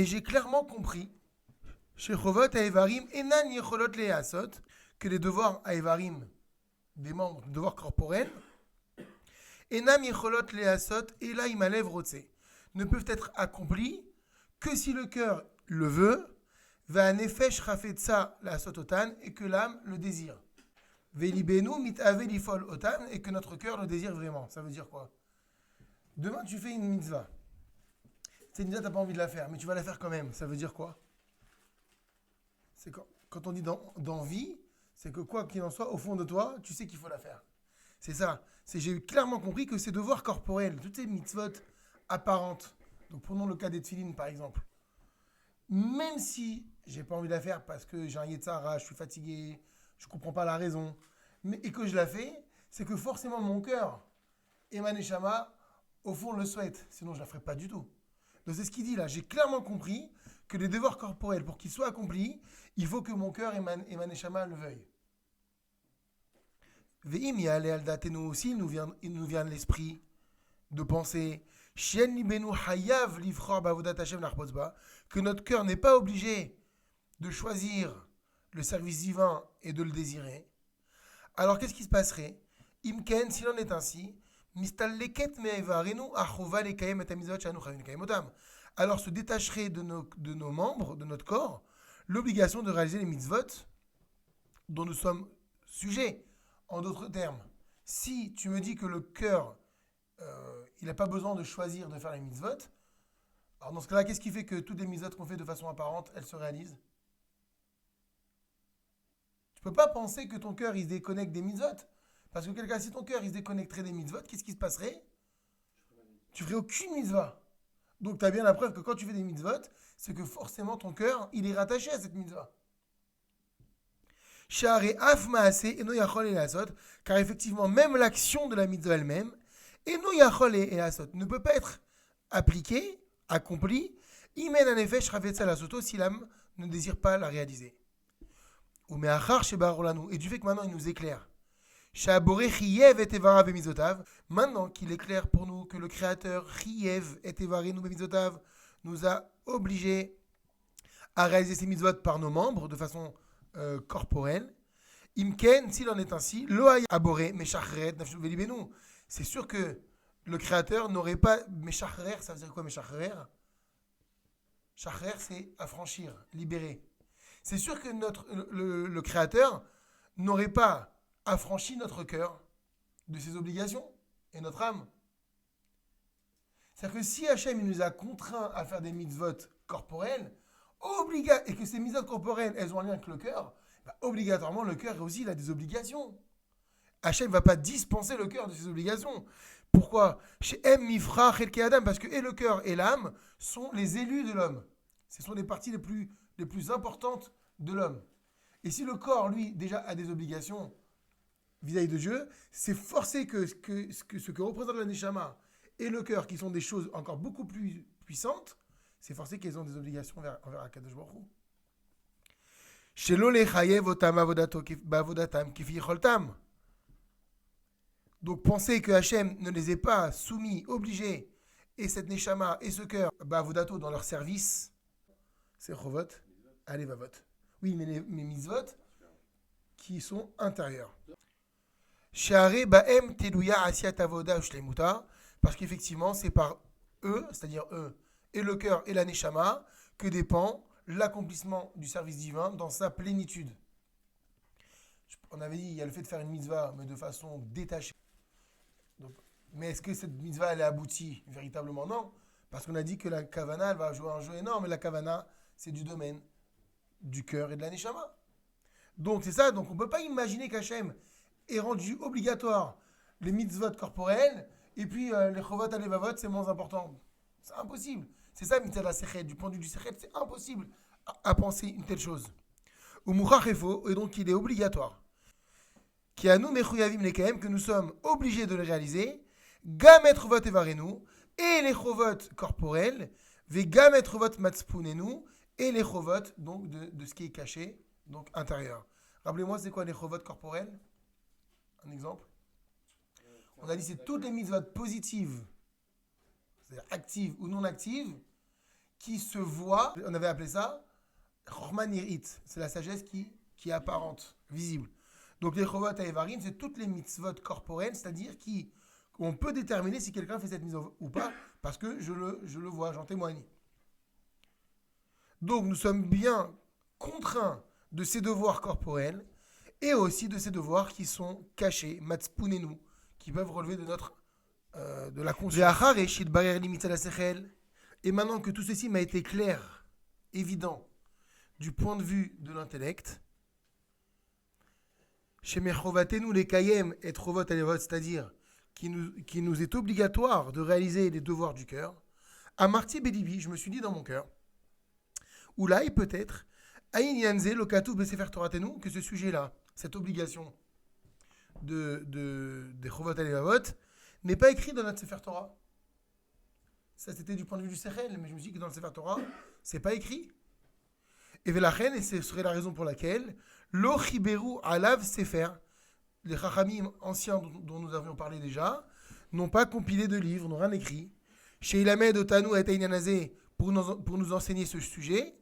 Et j'ai clairement compris, chez Chovot à Evarim, Enan Yecholot le Asot, que les devoirs à Evarim, des membres, devoirs corporels, Enam Yecholot le Asot, et là Imalev Rotse, ne peuvent être accomplis que si le cœur le veut, Va Nefesh Rafetsa la Sototan, et que l'âme le désire. Velibenu mit avelifol otan, et que notre cœur le désire vraiment. Ça veut dire quoi? Demain, tu fais une mitzvah. Cette mitzvah, tu n'as pas envie de la faire, mais tu vas la faire quand même. Ça veut dire quoi? C'est quand on dit d'envie, c'est que quoi qu'il en soit, au fond de toi, tu sais qu'il faut la faire. C'est ça. J'ai clairement compris que ces devoirs corporels, toutes ces mitzvot apparentes, donc prenons le cas des tefilines par exemple, même si j'ai pas envie de la faire parce que j'ai un yetzara, je suis fatigué, je comprends pas la raison, et que je la fais, c'est que forcément mon cœur et ma neshama, au fond, le souhaitent. Sinon, je la ferai pas du tout. Donc c'est ce qu'il dit là. J'ai clairement compris que les devoirs corporels, pour qu'ils soient accomplis, il faut que mon cœur et ma neshama le veuillent. Ve'im ya'ale al datenu aussi, il nous vient de l'esprit de penser Shien libenu hayav livchor ba'avodat Hashem nachpotz ba, que notre cœur n'est pas obligé de choisir le service divin et de le désirer. Alors qu'est-ce qui se passerait? Imken, s'il en est ainsi, mistalleket me'evarenu achova lekayem et hamizvot she'anu chayim lekayem otam. Alors se détacherait de nos membres, de notre corps, l'obligation de réaliser les mitzvot dont nous sommes sujets. En d'autres termes, si tu me dis que le cœur, il n'a pas besoin de choisir de faire les mitzvot, alors dans ce cas-là, qu'est-ce qui fait que toutes les mitzvot qu'on fait de façon apparente, elles se réalisent? Tu ne peux pas penser que ton cœur, il se déconnecte des mitzvot. Parce que quelqu'un, si ton cœur, il se déconnecterait des mitzvot, qu'est-ce qui se passerait? Tu ferais aucune mitzvah. Donc tu as bien la preuve que quand tu fais des mitzvot, c'est que forcément ton cœur, il est rattaché à cette mitzvah. Car effectivement, même l'action de la mitzvah elle-même, ne peut pas être appliquée, accomplie, si l'âme ne désire pas la réaliser. Et du fait que maintenant il nous éclaire, maintenant qu'il est clair pour nous que le Créateur nous a obligés à réaliser ces mitzvot par nos membres de façon corporelle, Imken, s'il en est ainsi, c'est sûr que le Créateur n'aurait pas Meshachrer, ça veut dire quoi Meshachrer? Shachrer, c'est affranchir, libérer. C'est sûr que le Créateur n'aurait pas affranchi notre cœur de ses obligations et notre âme. C'est-à-dire que si Hachem il nous a contraints à faire des mitzvot corporels, et que ces mitzvot corporelles, elles ont un lien avec le cœur, obligatoirement, le cœur aussi, il a des obligations. Hachem ne va pas dispenser le cœur de ses obligations. Pourquoi? Chez M. Mifra, Chelke Adam, parce que et le cœur et l'âme sont les élus de l'homme. Ce sont les parties les plus importantes de l'homme. Et si le corps, lui, déjà a des obligations vis-à-vis de Dieu, c'est forcé que ce que représente la Neshama et le cœur, qui sont des choses encore beaucoup plus puissantes, c'est forcé qu'ils ont des obligations envers Akadosh Baruch Hu. Donc penser que Hachem ne les ait pas soumis, obligés, et cette Neshama et ce cœur, Bavodato dans leur service, c'est Chovot, Alevavot. Oui, mais les mitzvot qui sont intérieurs. Share Baem Teluya Asiat Avoda Shleimuta, parce qu'effectivement, c'est par eux, c'est-à-dire eux, et le cœur et la Neshama, que dépend l'accomplissement du service divin dans sa plénitude. On avait dit, il y a le fait de faire une mitzvah, mais de façon détachée. Donc, mais est-ce que cette mitzvah, elle est aboutie? Véritablement, non. Parce qu'on a dit que la kavana, elle va jouer un jeu énorme, et la kavana, c'est du domaine du cœur et de la neshama. Donc, c'est ça. Donc, on ne peut pas imaginer qu'Hachem ait rendu obligatoire les mitzvot corporels, et puis les chovot alevavot, c'est moins important. C'est impossible. C'est ça, mitzvah la sechet. Du point de vue du sechet, c'est impossible à penser une telle chose. Ou mouchachefo, et donc il est obligatoire. Qui a nous mechuyavim lekaem, que nous sommes obligés de le réaliser, gam et chovot evarenu, et les chovot corporels, ve gam et chovot matzpunenu, et les chovot, donc de ce qui est caché, donc intérieur. Rappelez-moi, c'est quoi les chovot corporels? Un exemple? On a dit c'est toutes les mitzvot positives, c'est-à-dire actives ou non actives, qui se voit, on avait appelé ça Chorma Nirit, c'est la sagesse qui est apparente, visible. Donc les Chovot Haevarim, c'est toutes les mitzvot corporelles, c'est-à-dire qu'on peut déterminer si quelqu'un fait cette mitzvah ou pas, parce que je le vois, j'en témoigne. Donc nous sommes bien contraints de ces devoirs corporels et aussi de ces devoirs qui sont cachés, matspunenu, qui peuvent relever de la conscience. Et maintenant que tout ceci m'a été clair, évident, du point de vue de l'intellect, chez Mechovatenu les Kayem et Trovot Alevot, c'est-à-dire qui nous est obligatoire de réaliser les devoirs du cœur, à Marti Belibi, je me suis dit dans mon cœur, ou là, peut-être, Aïn Yanze, Lokatu Besefer Toratenu, que ce sujet-là, cette obligation des Chovot Alevot, n'est pas écrit dans notre Sefer Torah. Ça, c'était du point de vue du Sechel, mais je me dis que dans le Sefer Torah, c'est pas écrit. Et Velachen, et ce serait la raison pour laquelle, Lo Chiberu Alav Sefer, les Chachamim anciens dont nous avions parlé déjà, n'ont pas compilé de livres, n'ont rien écrit. Chez Ilamed Otanu et Tainanazé, pour nous enseigner ce sujet,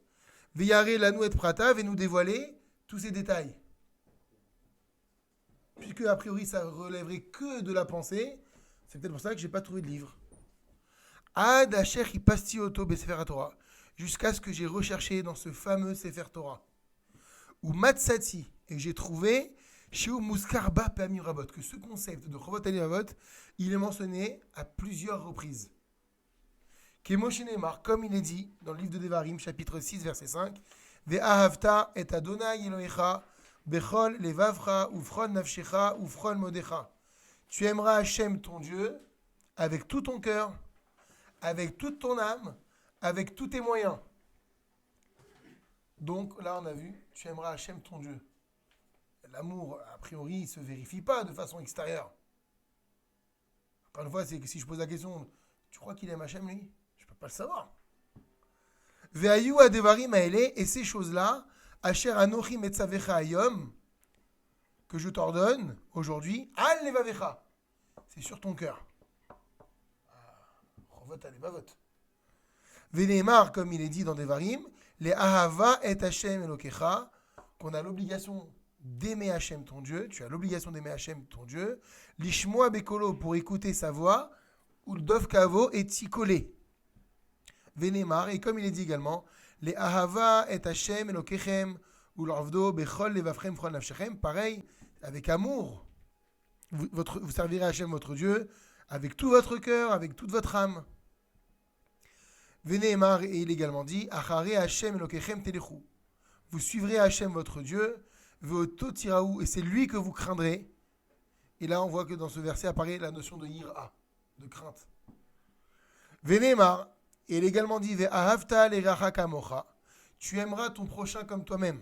Veyare Lanu et Prata, et nous dévoiler tous ces détails. Puisque, a priori, ça relèverait que de la pensée, c'est peut-être pour ça que je n'ai pas trouvé de livre. Ad Asher Ipasti Oto Besefer Torah, jusqu'à ce que j'ai recherché dans ce fameux Sefer Torah. Ou Matsati, et j'ai trouvé chez Muskarba Pamim Rabot, que ce concept de Chovot Alevot, il est mentionné à plusieurs reprises. Kemoshenemar, comme il est dit dans le livre de Devarim, chapitre 6, verset 5, Ve'ahavta et Adonai Elohecha, Bechol levavcha, ufron nafshecha, ufron modecha. Tu aimeras Hachem ton Dieu avec tout ton cœur, avec toute ton âme, avec tous tes moyens. Donc là, on a vu, tu aimeras Hachem ton Dieu. L'amour, a priori, il ne se vérifie pas de façon extérieure. Encore une fois, c'est que si je pose la question, tu crois qu'il aime Hachem, lui? Je ne peux pas le savoir. Ve'ayu adevarim haele, et ces choses-là, Asher anochi metzavecha ayom, que je t'ordonne aujourd'hui, al levavecha, c'est sur ton cœur. Chovot alevavot. Veneemar, comme il est dit dans Devarim, les ahava et Hachem elokecha, qu'on a l'obligation d'aimer Hachem ton Dieu, tu as l'obligation d'aimer Hachem ton Dieu, lishmoa bekolo, pour écouter sa voix, ou le dov kavo et tikolé. Venemar, et comme il est dit également, les ahava et Hachem elokechem, ou l'avdo bechol levavchem fron nafshechem, pareil, avec amour, vous servirez Hachem votre Dieu, avec tout votre cœur, avec toute votre âme. Venemar, et il est également dit, achare Hachem elokechem telechu, vous suivrez Hachem votre Dieu, veoto tiraou, et c'est lui que vous craindrez. Et là, on voit que dans ce verset apparaît la notion de yira, de crainte. Venemar, et il est également dit, ve'ahavta le'racha kamocha, tu aimeras ton prochain comme toi-même.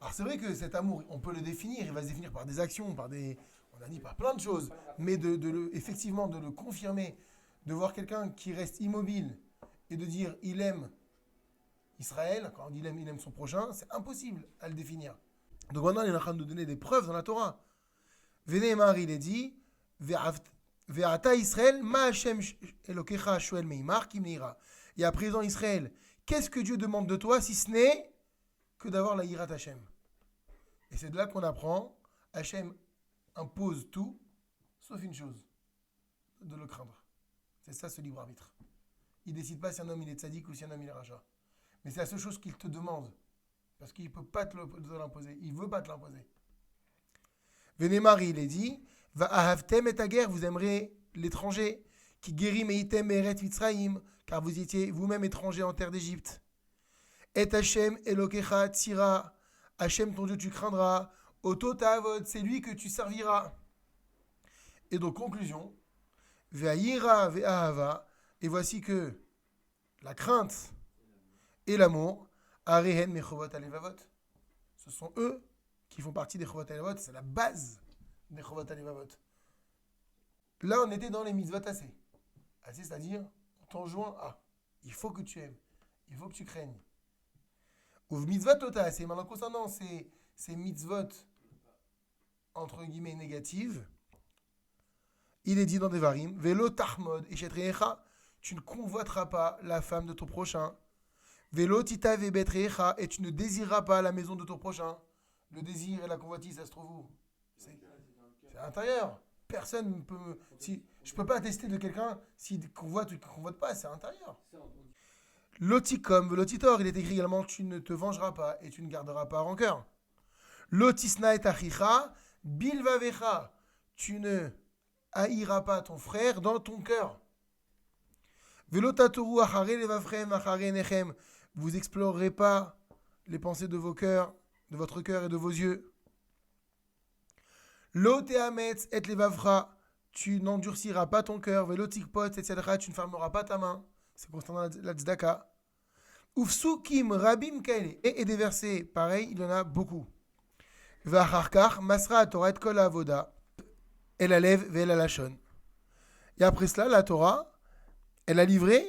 Alors c'est vrai que cet amour, on peut le définir, il va se définir par des actions, on a dit par plein de choses, mais effectivement de le confirmer, de voir quelqu'un qui reste immobile et de dire il aime Israël, quand on dit il aime son prochain, c'est impossible à le définir. Donc maintenant, il est en train de nous donner des preuves dans la Torah. Venemar, il est dit, Ve'ata Israël, ma Hashem Elokecha Shoel Meimar Kim Neira. Et à présent, Israël, qu'est-ce que Dieu demande de toi si ce n'est que d'avoir la Yirat Hashem? Et c'est de là qu'on apprend, Hashem impose tout, sauf une chose, de le craindre. C'est ça ce libre arbitre. Il ne décide pas si un homme il est tzaddik ou si un homme il est racha. Mais c'est la seule chose qu'il te demande. Parce qu'il ne peut pas te l'imposer. Il ne veut pas te l'imposer. Venemar, il est dit, va ahavtem et aguerre, vous aimerez l'étranger, qui guérit meitem eret mitzraim, car vous étiez vous-même étranger en terre d'Égypte. Et Hachem elokecha tsira, Hachem ton Dieu tu craindras, oto ta'avod, c'est lui que tu serviras. Et donc conclusion, ve'ayira ve'ahava, et voici que la crainte et l'amour, arehen mechovot alevavot, ce sont eux qui font partie des chovot alevavot, c'est la base des chovot alevavot. Là on était dans les mitzvot assez, c'est-à-dire on t'enjoint à, il faut que tu aimes, il faut que tu craignes. Ou mitzvot tota, c'est maintenant concernant ces mitzvot entre guillemets négatives, il est dit dans Devarim, velo tahmod et shetriecha, tu ne convoiteras pas la femme de ton prochain. Velo tita vebetrecha, et tu ne désireras pas la maison de ton prochain. Le désir et la convoitise, ça se trouve où? C'est à l'intérieur. Personne ne peut si je peux pas attester de quelqu'un s'il convoite ou qu'il convoite pas, c'est à l'intérieur. Loticom, velotitor, il est écrit également tu ne te vengeras pas et tu ne garderas pas rancœur. Lotisna et achicha, bilvavecha, tu ne haïras pas ton frère dans ton cœur. Velotatoru achare levavchem achare nechem, vous explorerez pas les pensées de vos cœurs, de votre cœur et de vos yeux. Lo teametz et levavcha, tu n'endurciras pas ton cœur. Velotikpot, etc., tu ne fermeras pas ta main. C'est concernant la tzedaka. Ufsukim rabim kaele. Et des versets pareils, il y en a beaucoup. Vacharkar masra Torah et kol avoda. El alev ve'el alashon. Et après cela, la Torah, elle a livré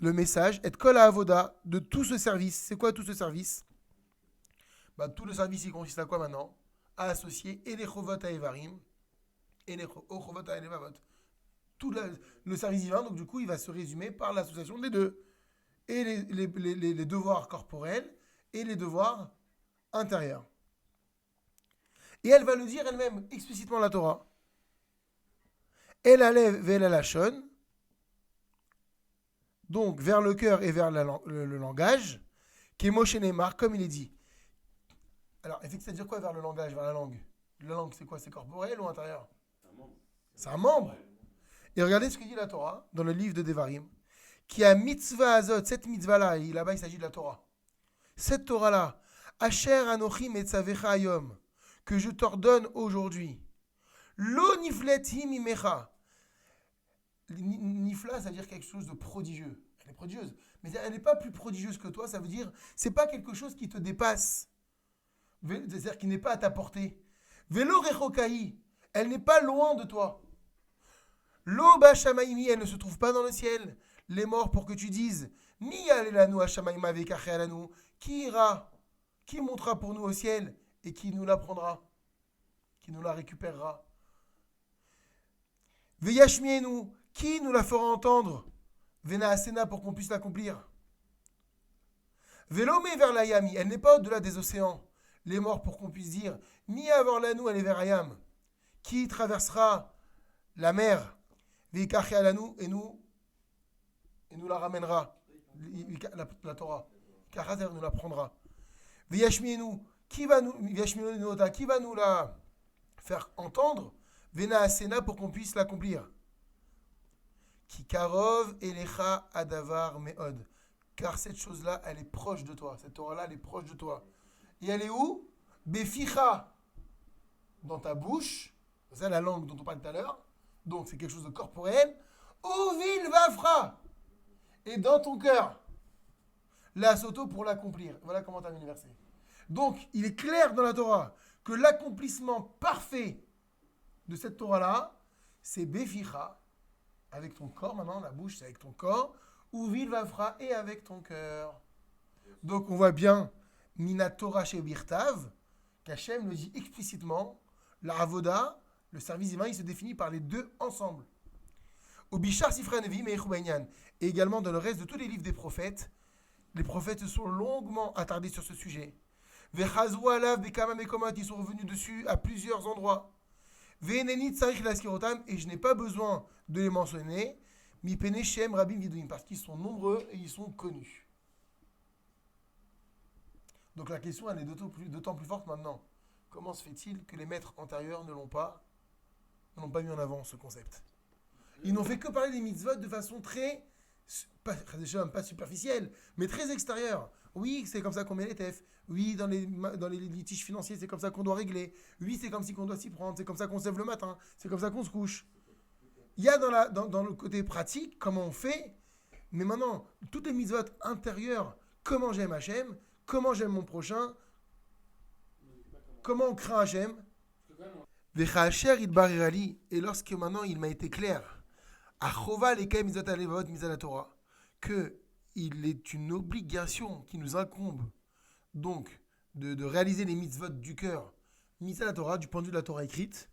le message et kol avoda de tout ce service. C'est quoi tout ce service? Tout le service, il consiste à quoi maintenant? À associer et les chovot à Evarim et les chovot à Elevavot. Tout le service divin, donc du coup, il va se résumer par l'association des deux. Et les devoirs corporels et les devoirs intérieurs. Et elle va le dire elle-même, explicitement la Torah. El alev ve'el alashon, donc vers le cœur et vers le langage, qui est Moshe Neymar, comme il est dit. Alors, c'est-à-dire quoi vers le langage, vers la langue? La langue, c'est quoi? C'est corporel ou intérieur? C'est un membre. Et regardez ce que dit la Torah dans le livre de Devarim. Qui a mitzvah azot, cette mitzvah-là, et là-bas il s'agit de la Torah. Cette Torah-là, Asher anochi metzavecha ayom, que je t'ordonne aujourd'hui. Lo niflet himimecha. Nifla, ça veut dire quelque chose de prodigieux. Elle est prodigieuse. Mais elle n'est pas plus prodigieuse que toi, ça veut dire, c'est pas quelque chose qui te dépasse. C'est-à-dire qui n'est pas à ta portée. Velo rechokai, elle n'est pas loin de toi. Lo ba shamaimi, elle ne se trouve pas dans le ciel. Les morts pour que tu dises, mi alelanu hashamaima vekache alanu, qui ira, qui montera pour nous au ciel et qui nous la prendra, qui nous la récupérera. Veyashmienu, qui nous la fera entendre, vena asena pour qu'on puisse l'accomplir. Velome vers la yami, elle n'est pas au-delà des océans. Les morts pour qu'on puisse dire, mi avoir l'anu, elle est vers Ayam, qui traversera la mer, vekache alanu, et nous la ramènera, la Torah. Kachazer nous la prendra. Veyashmienu, qui va nous la faire entendre? Vena asena pour qu'on puisse l'accomplir. Ki karov elecha adavar meod. Car cette chose-là, elle est proche de toi. Cette Torah-là, elle est proche de toi. Et elle est où? Beficha, dans ta bouche. C'est la langue dont on parlait tout à l'heure. Donc c'est quelque chose de corporel. Ovil vafra. Et dans ton cœur. La soto pour l'accomplir. Voilà comment termine le verset. Donc, il est clair dans la Torah que l'accomplissement parfait de cette Torah-là, c'est Beficha, avec ton corps maintenant, la bouche c'est avec ton corps, ou Vilvafra et avec ton cœur. Donc, on voit bien, Mina Torah chez Birtav, qu'Hachem le dit explicitement, la Avoda, le service divin, il se définit par les deux ensemble. Au Bishar Sifra Nevim et Echubainyan, et également dans le reste de tous les livres des prophètes, les prophètes se sont longuement attardés sur ce sujet. Vechazou alav bekama mekomot, ils sont revenus dessus à plusieurs endroits. Ve'eneni tsarich laskirotam, et je n'ai pas besoin de les mentionner. Mipene shem rabim viduim, parce qu'ils sont nombreux et ils sont connus. Donc la question elle est d'autant plus forte maintenant. Comment se fait-il que les maîtres antérieurs ne l'ont pas mis en avant ce concept? Ils n'ont fait que parler des mitzvot de façon pas superficielle, mais très extérieure. Oui, c'est comme ça qu'on met les tefs. Oui, dans les litiges financiers, c'est comme ça qu'on doit régler. Oui, c'est comme si qu'on doit s'y prendre. C'est comme ça qu'on se lève le matin. C'est comme ça qu'on se couche. Il y a dans le côté pratique, comment on fait. Mais maintenant, toutes les mitzvot intérieures, comment j'aime Hachem, comment j'aime mon prochain, comment on craint Hachem. Et lorsque maintenant il m'a été clair, que il est une obligation qui nous incombe donc de réaliser les mitzvot du cœur, mitzvot la Torah, du point de vue de la Torah écrite,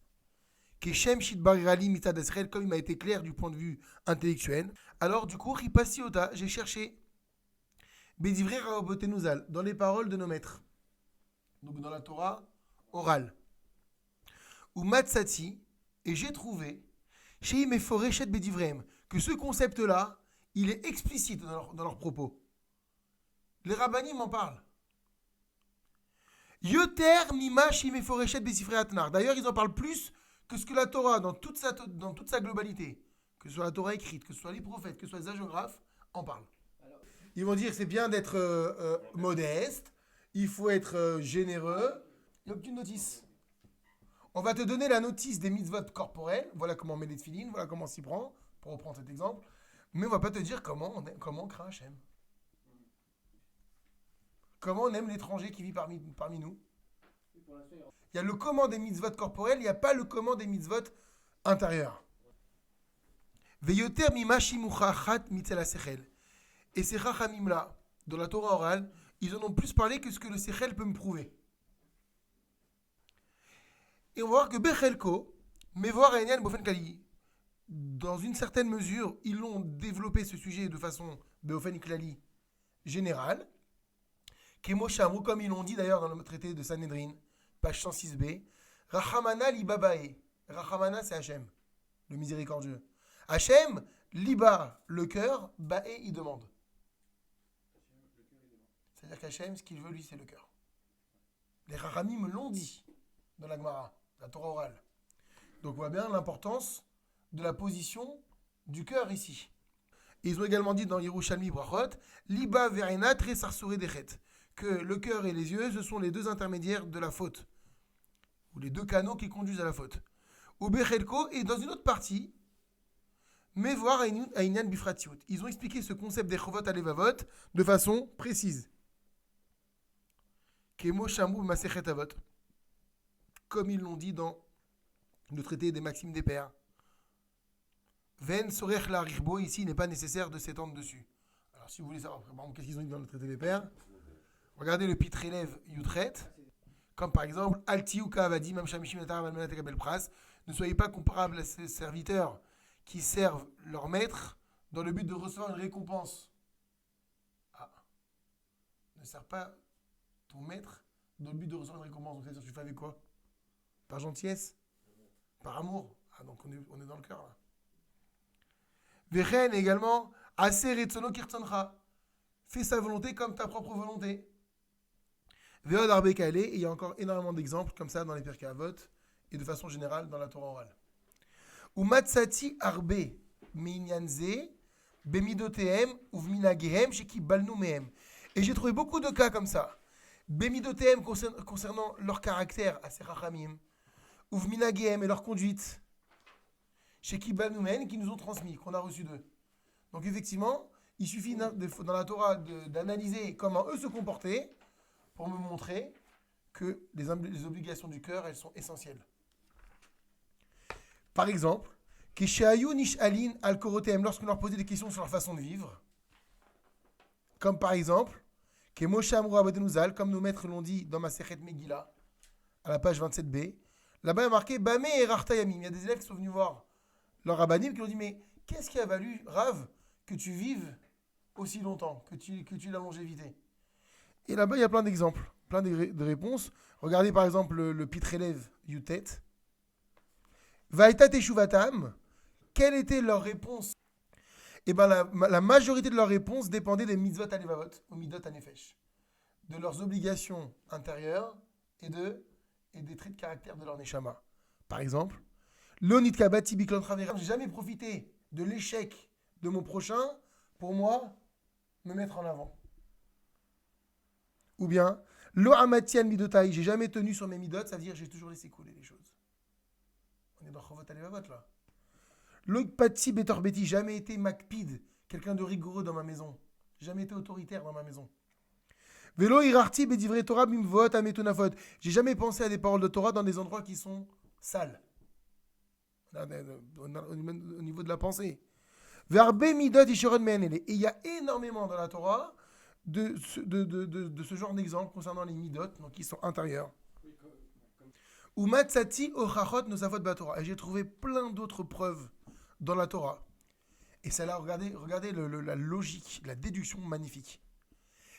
Keshem Shidbarirali Mitad Esrel, comme il m'a été clair du point de vue intellectuel. Alors, du coup, Ripasi Ota, j'ai cherché Bédivré Raobotenuzal, dans les paroles de nos maîtres. Donc, dans la Torah orale. Ou Matsati, et j'ai trouvé, chez Meforeshet Bédivrem, que ce concept-là, il est explicite dans leurs propos. Les rabbinim m'en parlent. Yoter Mima Chez Meforeshet Bédivré Atnar. D'ailleurs, ils en parlent plus que ce que la Torah, dans toute sa globalité, que ce soit la Torah écrite, que ce soit les prophètes, que ce soit les hagiographes, en parlent. Ils vont dire c'est bien d'être modeste, il faut être généreux. Il n'y a aucune notice. On va te donner la notice des mitzvot corporels, voilà comment on met les tefilines, voilà comment on s'y prend, pour reprendre cet exemple, mais on ne va pas te dire comment on craint Hachem. Comment on aime l'étranger qui vit parmi nous. Il y a le comment des mitzvot corporels, il n'y a pas le comment des mitzvot intérieurs. Veyoter mimashi muchachat mitzel hasechel. Et ces chachamim-là, dans la Torah orale, ils en ont plus parlé que ce que le sechel peut me prouver. Et on va voir que bechelko, mevoir enyan bofen kali, dans une certaine mesure, ils l'ont développé ce sujet de façon bofen klali générale, kemo shamru, comme ils l'ont dit d'ailleurs dans le traité de Sanhedrin, page 106b, Rachamana libabae. Rachamana, c'est Hachem, le miséricordieux. Hachem, liba, le cœur, bae, il demande. C'est-à-dire qu'Hachem, ce qu'il veut, lui, c'est le cœur. Les Rachamim me l'ont dit dans la Gemara, la Torah orale. Donc on voit bien l'importance de la position du cœur ici. Et ils ont également dit dans Yerushalmi Brachot, liba verena tre sarsouré dechet, que le cœur et les yeux, ce sont les deux intermédiaires de la faute, ou les deux canaux qui conduisent à la faute. Ou bechelko, et dans une autre partie, mais voir Aïnyan Bifratiut. Ils ont expliqué ce concept des Chovot Alevavot de façon précise. Kemo Shamou Masechet Avot, comme ils l'ont dit dans le traité des Maximes des Pères. Ven Sorech la Richbo, ici il n'est pas nécessaire de s'étendre dessus. Alors si vous voulez savoir, qu'est-ce qu'ils ont dit dans le traité des Pères, regardez le Pitre élève Yutret, comme par exemple Altiou Kavadi, Mam Shamishim Natar Malmenat Kabel Pras, ne soyez pas comparables à ces serviteurs qui servent leur maître dans le but de recevoir une récompense. Ah, ne sers pas ton maître dans le but de recevoir une récompense. Donc, c'est-à-dire, tu fais avec quoi? Par gentillesse? Par amour? Ah, donc on est dans le cœur là. Vechen également, Aser etzono kirtzoncha. Fais sa volonté comme ta propre volonté. Veod arbe kale, et il y a encore énormément d'exemples comme ça dans les Pirkei Avot et de façon générale dans la Torah orale. Umatsati arbe minyanze bemidotehem uvminagehem shekibalnu mehem. Et j'ai trouvé beaucoup de cas comme ça. Bemidotehem concernant leur caractère à ces rachamim, uvminagehem et leur conduite, shekibalnu mehem qui nous ont transmis, qu'on a reçu d'eux. Donc effectivement, il suffit dans la Torah d'analyser comment eux se comportaient pour me montrer que les obligations du cœur, elles sont essentielles. Par exemple, lorsqu'on leur posait des questions sur leur façon de vivre, comme par exemple, comme nos maîtres l'ont dit dans ma Sechet Megillah, à la page 27b, là-bas il y a marqué Bame et Rartayamim. Il y a des élèves qui sont venus voir leur rabbanim qui leur ont dit mais qu'est-ce qui a valu, Rav, que tu vives aussi longtemps, que tu aies la longévité? Et là-bas il y a plein d'exemples, plein de réponses. Regardez par exemple le Pitre élève Yutet. Vaïta Teshuvatam, quelle était leur réponse? Eh bien, la majorité de leurs réponses dépendait des mitzvot alevavot, ou midot anefesh, de leurs obligations intérieures et des traits de caractère de leur neshama. Par exemple, l'onit kabati biklon travera, j'ai jamais profité de l'échec de mon prochain pour moi me mettre en avant. Ou bien, lo amatian midotai, j'ai jamais tenu sur mes midot, ça veut dire j'ai toujours laissé couler les choses. On est dans Chovot Alevavot là. L'Okpati Betorbeti, jamais été makpid, quelqu'un de rigoureux dans ma maison. Jamais été autoritaire dans ma maison. Velo Irarti Bedivre Torah Bimvot Ametunafot. J'ai jamais pensé à des paroles de Torah dans des endroits qui sont sales. Au niveau de la pensée. Verbe Midot Ishoron Menele. Et il y a énormément dans la Torah de ce genre d'exemple concernant les Midot, donc qui sont intérieurs. Ou matzati ochachot nosafot batorah. Et j'ai trouvé plein d'autres preuves dans la Torah. Et ça là, regardez la logique, la déduction magnifique.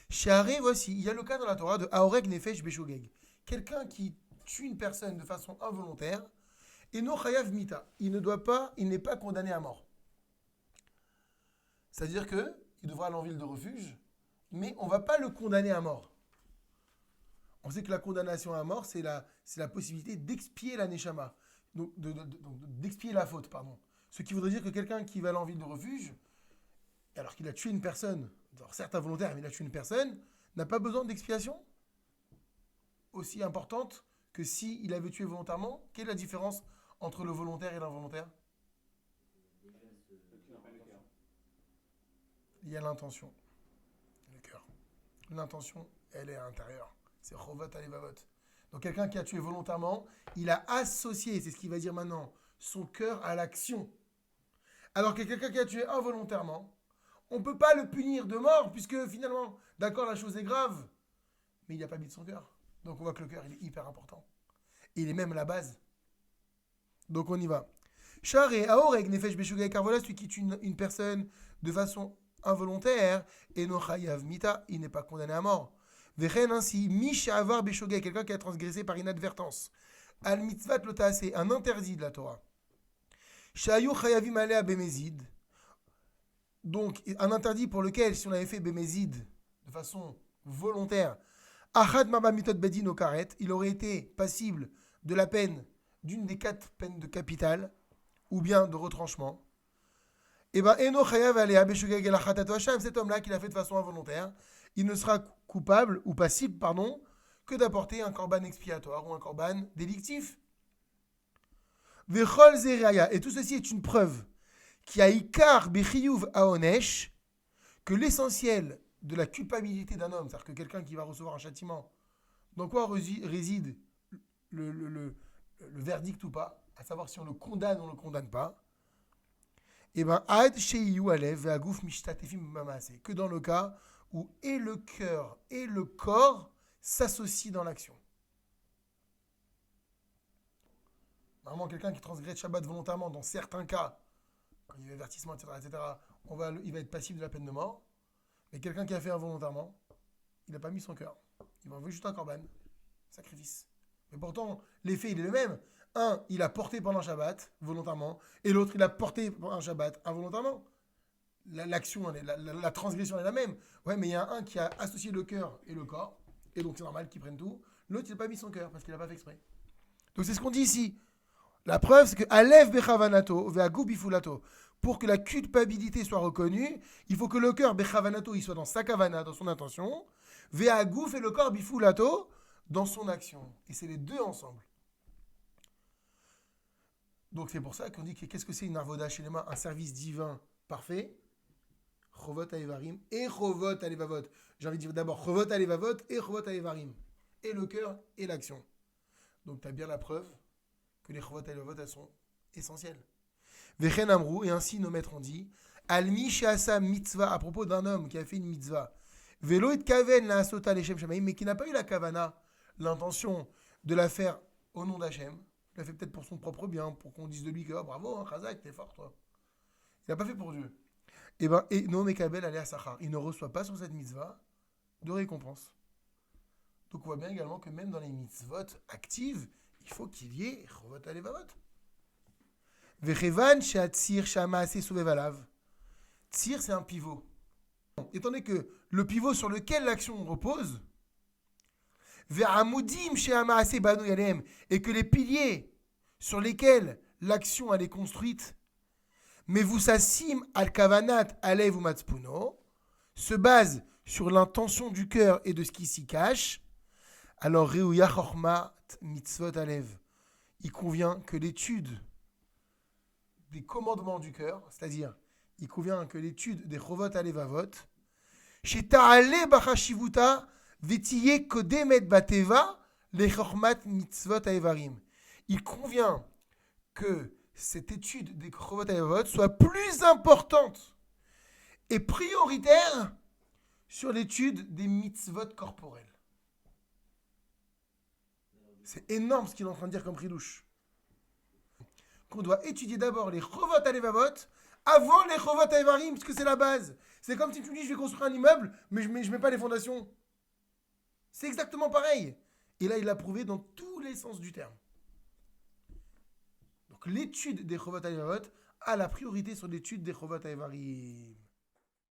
Sha'aré, voici, il y a le cas dans la Torah de Aoreg Nefesh Beshogeg. Quelqu'un qui tue une personne de façon involontaire, et no chayav mita. Il n'est pas condamné à mort. C'est-à-dire qu'il devra aller en ville de refuge, mais on ne va pas le condamner à mort. On sait que la condamnation à mort, c'est la possibilité d'expier la neshama, donc d'expier la faute, pardon. Ce qui voudrait dire que quelqu'un qui va aller en ville de refuge, alors qu'il a tué une personne, alors certes involontaire, mais il a tué une personne, n'a pas besoin d'expiation aussi importante que s'il avait tué volontairement. Quelle est la différence entre le volontaire et l'involontaire? Il y a l'intention, le cœur. L'intention, elle est à l'intérieur. C'est Chovot Alevavot. Donc quelqu'un qui a tué volontairement, il a associé, c'est ce qu'il va dire maintenant, son cœur à l'action. Alors que quelqu'un qui a tué involontairement, on ne peut pas le punir de mort, puisque finalement, d'accord, la chose est grave, mais il n'a pas mis de son cœur. Donc on voit que le cœur, il est hyper important. Et il est même la base. Donc on y va. Char et Aoreg Nefesh Beshogeg, car voilà celui qui tue une personne de façon involontaire, et no chayav mita, il n'est pas condamné à mort. Vechen ainsi, Misha Avar Beshogeg, quelqu'un qui a transgressé par inadvertance. Al mitzvat lotaase, un interdit de la Torah. Shayu chayavim alea bemezid, donc un interdit pour lequel, si on avait fait bemezid de façon volontaire, achad maba mitot bedin au karet, il aurait été passible de la peine d'une des 4 peines de capitale, ou bien de retranchement. Et bien, eno chayav alea beshogeg el achatato hasham, cet homme-là qui l'a fait de façon involontaire, il ne sera coupable, ou passible, pardon, que d'apporter un korban expiatoire ou un korban délictif. Vechol zeraya, et tout ceci est une preuve qui a ikar bechiyuv aonesh, que l'essentiel de la culpabilité d'un homme, c'est-à-dire que quelqu'un qui va recevoir un châtiment, dans quoi réside le verdict ou pas, à savoir si on le condamne ou on ne le condamne pas, et bien, ad sheiyu alev ve'agouf mishtatefim mamase, que dans le cas où et le cœur et le corps s'associent dans l'action. Normalement, quelqu'un qui transgresse Shabbat volontairement, dans certains cas, quand il y a avertissement, etc., il va être passible de la peine de mort. Mais quelqu'un qui a fait involontairement, il n'a pas mis son cœur. Il va envoyer juste un korban, sacrifice. Mais pourtant, l'effet, il est le même. Un, il a porté pendant Shabbat, volontairement, et l'autre, il a porté pendant Shabbat, involontairement. L'action, la transgression est la même. Ouais, mais il y a un qui a associé le cœur et le corps, et donc c'est normal qu'il prenne tout. L'autre, il n'a pas mis son cœur, parce qu'il n'a pas fait exprès. Donc c'est ce qu'on dit ici. La preuve, c'est que Alev bechavanato ve'agou bifulato. Pour que la culpabilité soit reconnue, il faut que le cœur bechavanato, il soit dans sa kavana, dans son intention, ve'agou fait le corps bifulato dans son action. Et c'est les deux ensemble. Donc c'est pour ça qu'on dit que qu'est-ce que c'est une avoda shelema, un service divin parfait. Chovot ha'evarim et chovot ha'levavot. J'ai envie de dire d'abord chovot ha'levavot et chovot ha'evarim. Et le cœur et l'action. Donc tu as bien la preuve que les chovot ha'levavot, elles sont essentielles. Vechen amrou, et ainsi nos maîtres ont dit, almi she'asa mitzvah, à propos d'un homme qui a fait une mitzvah, velo et kaven la asota l'Hashem shamaim, mais qui n'a pas eu la kavana, l'intention de la faire au nom d'Hachem. Il l'a fait peut-être pour son propre bien, pour qu'on dise de lui que oh, bravo, hein, Chazak, t'es fort toi. Il n'a pas fait pour Dieu. Et bien, et no mekabel alea sachar, il ne reçoit pas sur cette mitzvah de récompense. Donc on voit bien également que même dans les mitzvot actives, il faut qu'il y ait chovot ha'levavot. Vechevan she'atzir she'ama'aseh sovev alav. Tzir, c'est un pivot. Étant donné que le pivot sur lequel l'action repose, ve'amudim she'ama'aseh banu yalehem, et que les piliers sur lesquels l'action elle est construite, mais vous sassim al kavanat alev umatzpuno, se base sur l'intention du cœur et de ce qui s'y cache, alors reuya chormat mitzvot alev. Il convient que l'étude des commandements du cœur, c'est-à-dire, il convient que l'étude des chovot ha'levavot, chez ta'ale bachashivuta vetiye kodemet bateva le chormat mitzvot ha'evarim. Il convient que cette étude des chovot ha'levavot soit plus importante et prioritaire sur l'étude des mitzvot corporels. C'est énorme ce qu'il est en train de dire comme Ridouche. Qu'on doit étudier d'abord les Chovot Alevavot avant les Chovot Aevarim, parce que c'est la base. C'est comme si tu me dis je vais construire un immeuble, mais je mets pas les fondations. C'est exactement pareil. Et là, il l'a prouvé dans tous les sens du terme. Donc l'étude des Chovot Alevavot a la priorité sur l'étude des Chovot Aevarim.